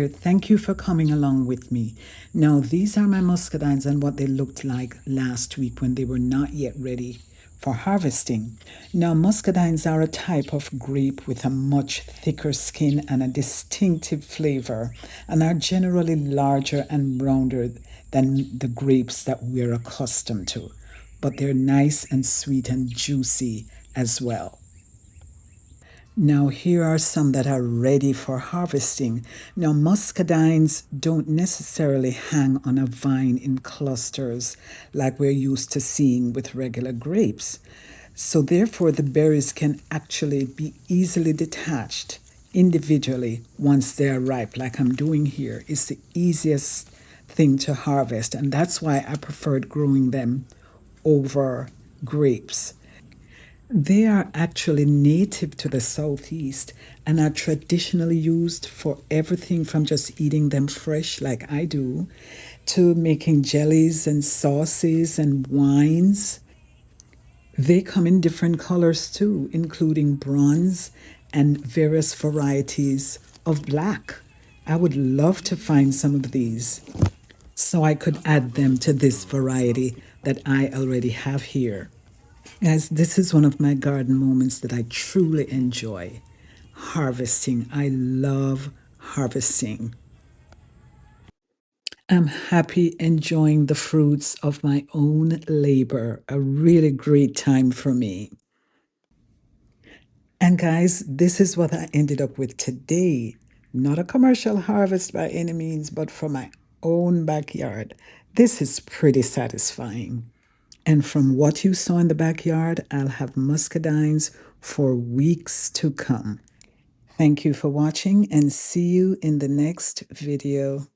there. Thank you for coming along with me. Now, these are my muscadines and what they looked like last week when they were not yet ready for harvesting. Now, muscadines are a type of grape with a much thicker skin and a distinctive flavor, and are generally larger and rounder than the grapes that we're accustomed to. But they're nice and sweet and juicy as well. Now, here are some that are ready for harvesting. Now, muscadines don't necessarily hang on a vine in clusters like we're used to seeing with regular grapes. So, therefore, the berries can actually be easily detached individually once they're ripe, like I'm doing here. It's the easiest thing to harvest, and that's why I preferred growing them over grapes. They are actually native to the southeast and are traditionally used for everything from just eating them fresh, like I do, to making jellies and sauces and wines. They come in different colors too, including bronze and various varieties of black. I would love to find some of these so I could add them to this variety that I already have here. Guys, this is one of my garden moments that I truly enjoy. Harvesting. I love harvesting. I'm happy enjoying the fruits of my own labor. A really great time for me. And guys, this is what I ended up with today. Not a commercial harvest by any means, but from my own backyard. This is pretty satisfying. And from what you saw in the backyard, I'll have muscadines for weeks to come. Thank you for watching and see you in the next video.